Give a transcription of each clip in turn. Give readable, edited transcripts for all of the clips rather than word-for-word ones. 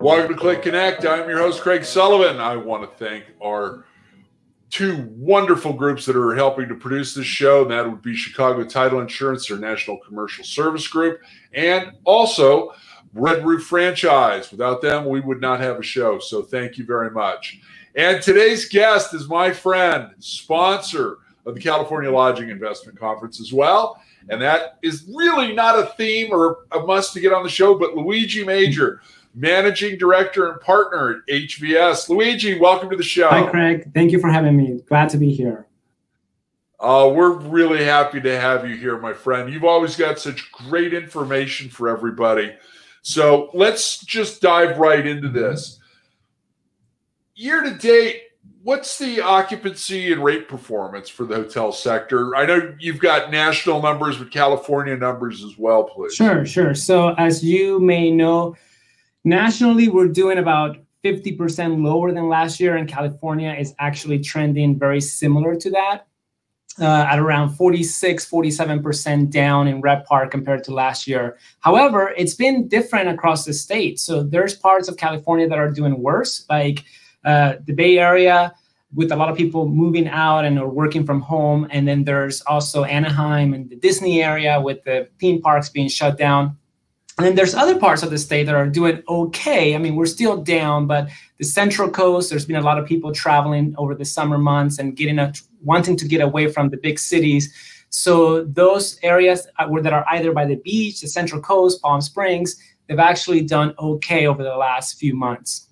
Welcome to CLIC Connect. I'm your host, Craig Sullivan. I want to thank our two wonderful groups that are helping to produce this show, and that would be Chicago Title Insurance, their National Commercial Service Group, and also Red Roof Franchise. Without them, we would not have a show, so thank you very much. And today's guest is my friend, sponsor of the California Lodging Investment Conference as well, and that is really not a theme or a must to get on the show, but Luigi Major, Managing Director and Partner at HVS. Luigi, welcome to the show. Hi, Craig. Thank you for having me. Glad to be here. We're really happy to have you here, my friend. You've always got such great information for everybody. So let's just dive right into this. Year to date, what's the occupancy and rate performance for the hotel sector? I know you've got national numbers, but California numbers as well, please. Sure. So as you may know, nationally, we're doing about 50% lower than last year, and California is actually trending very similar to that, at around 47% down in RevPAR compared to last year. However, it's been different across the state. So there's parts of California that are doing worse, like the Bay Area, with a lot of people moving out and are working from home. And then there's also Anaheim and the Disney area with the theme parks being shut down. And then there's other parts of the state that are doing okay. I mean, we're still down, but the Central Coast, there's been a lot of people traveling over the summer months and wanting to get away from the big cities. So those areas that are either by the beach, the Central Coast, Palm Springs, they've actually done okay over the last few months.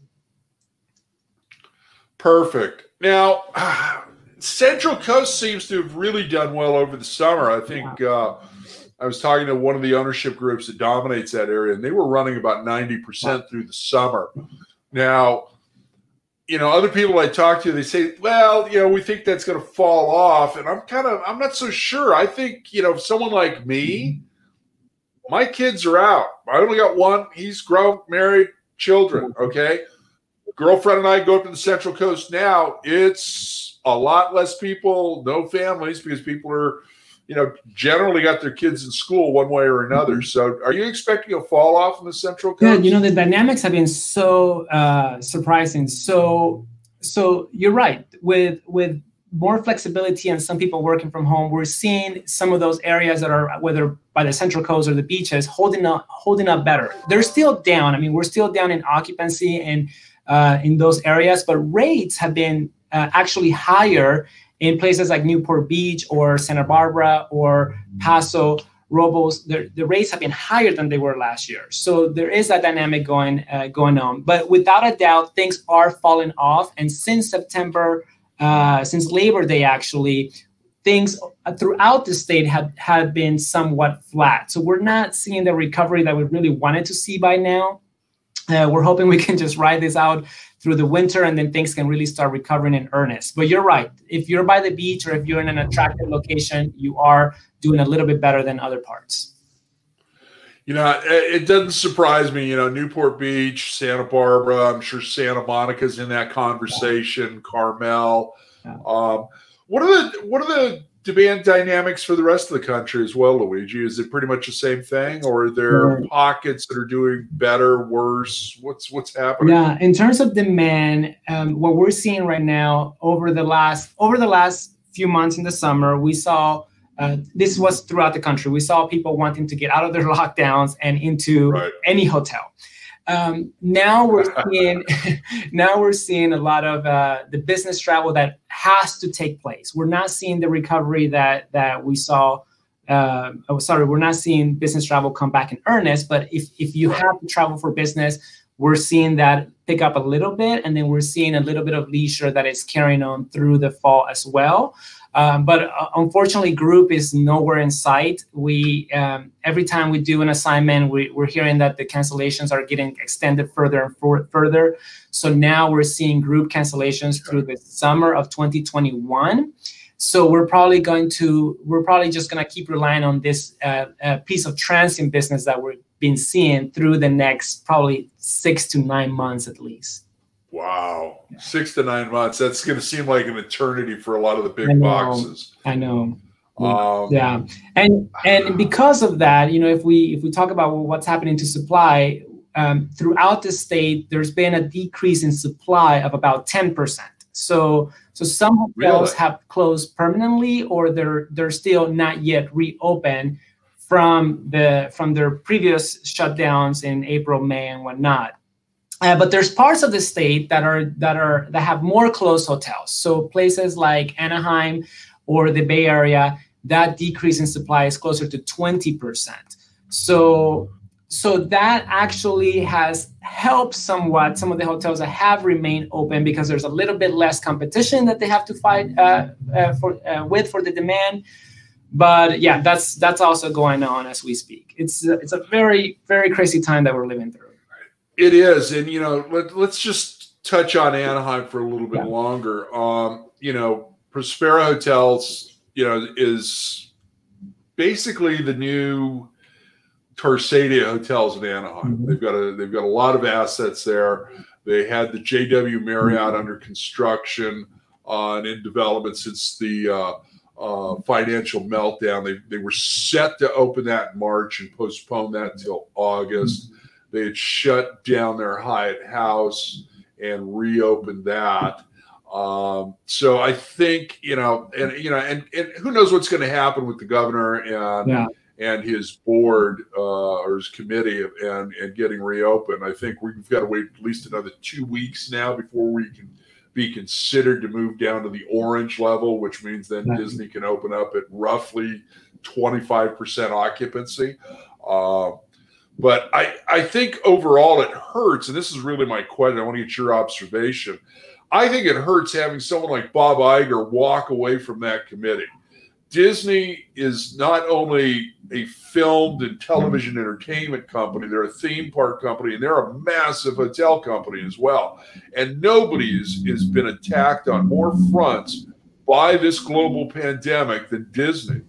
Perfect. Now, Central Coast seems to have really done well over the summer. I think I was talking to one of the ownership groups that dominates that area, and they were running about 90% through the summer. Now, other people I talk to, they say, well, we think that's going to fall off. And I'm not so sure. I think, someone like me, my kids are out. I only got one. He's grown, married, children. Okay. Girlfriend and I go up to the Central Coast now. It's a lot less people, no families, because people are, generally got their kids in school one way or another. So are you expecting a fall off in the Central Coast? Yeah, the dynamics have been so surprising. So you're right. With more flexibility and some people working from home, we're seeing some of those areas that are, whether by the Central Coast or the beaches, holding up better. They're still down. I mean, we're still down in occupancy and in those areas, but rates have been actually higher in places like Newport Beach or Santa Barbara or Paso Robles. The rates have been higher than they were last year. So there is that dynamic going on. But without a doubt, things are falling off. And since September, since Labor Day, actually, things throughout the state have been somewhat flat. So we're not seeing the recovery that we really wanted to see by now. We're hoping we can just ride this out through the winter, and then things can really start recovering in earnest. But you're right. If you're by the beach or if you're in an attractive location, you are doing a little bit better than other parts. It doesn't surprise me. Newport Beach, Santa Barbara, I'm sure Santa Monica's in that conversation, Carmel. Yeah. What are the demand dynamics for the rest of the country as well, Luigi? Is it pretty much the same thing, or are there pockets that are doing better, worse? What's happening? Yeah, in terms of demand, what we're seeing right now over the last few months in the summer, we saw this was throughout the country. We saw people wanting to get out of their lockdowns and into any hotel. Now we're seeing a lot of the business travel that has to take place. We're not seeing the recovery that we saw. We're not seeing business travel come back in earnest. But if you have to travel for business, we're seeing that pick up a little bit, and then we're seeing a little bit of leisure that is carrying on through the fall as well. But unfortunately, group is nowhere in sight. We every time we do an assignment, we're hearing that the cancellations are getting extended further and further. So now we're seeing group cancellations through the summer of 2021. So we're probably just going to keep relying on this piece of transient business that we've been seeing through the next probably 6 to 9 months at least. Wow. 6 to 9 months. That's going to seem like an eternity for a lot of the big boxes. I know. Yeah. And because of that, if we talk about what's happening to supply, throughout the state, there's been a decrease in supply of about 10%. So some hotels have closed permanently, or they're still not yet reopened from their previous shutdowns in April, May, and whatnot. But there's parts of the state that have more closed hotels. So places like Anaheim or the Bay Area, that decrease in supply is closer to 20%. So that actually has helped somewhat some of the hotels that have remained open, because there's a little bit less competition that they have to fight for the demand. But yeah, that's also going on as we speak. It's a very, very crazy time that we're living through. It is, and let's just touch on Anaheim for a little bit longer. Prospera Hotels, is basically the new Torsadia Hotels in Anaheim. Mm-hmm. They've got a lot of assets there. They had the JW Marriott under construction and in development since the financial meltdown. They were set to open that in March and postpone that until August. Mm-hmm. They had shut down their Hyatt House and reopened that. So I think and who knows what's going to happen with the governor and his board or his committee and getting reopened. I think we've got to wait at least another 2 weeks now before we can be considered to move down to the orange level, which means then Disney can open up at roughly 25% occupancy. But I think overall it hurts, and this is really my question. I want to get your observation. I think it hurts having someone like Bob Iger walk away from that committee. Disney is not only a filmed and television entertainment company, they're a theme park company, and they're a massive hotel company as well. And nobody has been attacked on more fronts by this global pandemic than Disney.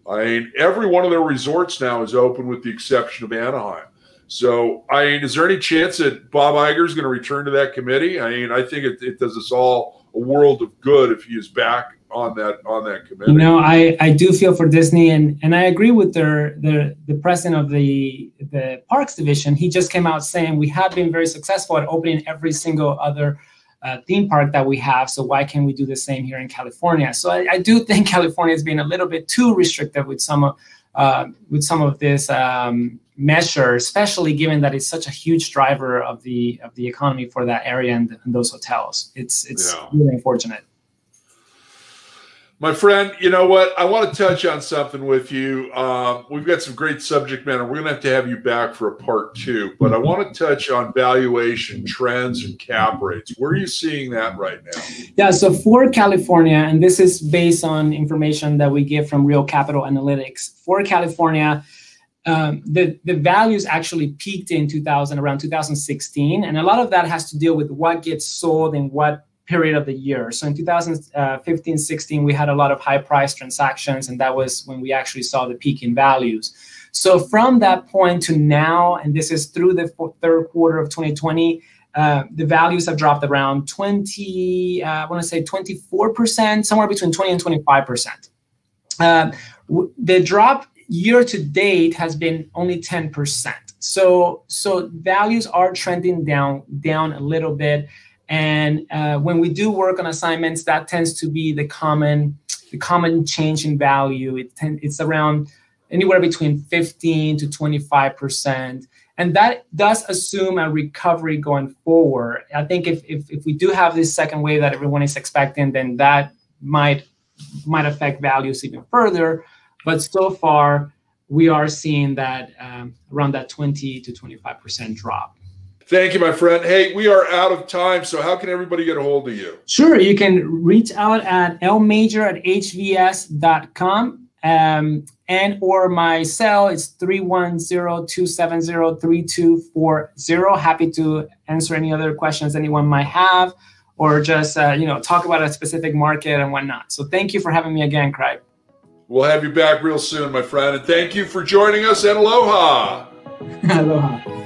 I mean, every one of their resorts now is open with the exception of Anaheim. So, is there any chance that Bob Iger is going to return to that committee? I think it does us all a world of good if he is back on that committee. I do feel for Disney, and I agree with the president of the parks division. He just came out saying we have been very successful at opening every single other theme park that we have. So why can't we do the same here in California? So I do think California is being a little bit too restrictive with some of this measure, especially given that it's such a huge driver of the economy for that area and those hotels. It's really unfortunate. My friend, you know what? I want to touch on something with you. We've got some great subject matter. We're going to have you back for a part 2, but I want to touch on valuation trends and cap rates. Where are you seeing that right now? Yeah, so for California, and this is based on information that we get from Real Capital Analytics, for California, the values actually peaked in around 2016, and a lot of that has to deal with what gets sold in what period of the year. So in 2015-16, we had a lot of high price transactions, and that was when we actually saw the peak in values. So from that point to now, and this is through the third quarter of 2020, the values have dropped around 24%, somewhere between 20 and 25%. The drop year to date has been only 10%. So values are trending down a little bit. And when we do work on assignments, that tends to be the common change in value. It's around anywhere between 15 to 25%. And that does assume a recovery going forward. I think if we do have this second wave that everyone is expecting, then that might affect values even further. But so far, we are seeing that around that 20 to 25% drop. Thank you, my friend. Hey, we are out of time, so how can everybody get a hold of you? Sure, you can reach out at lmajor@hvs.com, and or my cell is 310-270-3240. Happy to answer any other questions anyone might have, or just talk about a specific market and whatnot. So thank you for having me again, Craig. We'll have you back real soon, my friend, and thank you for joining us, and aloha. Aloha.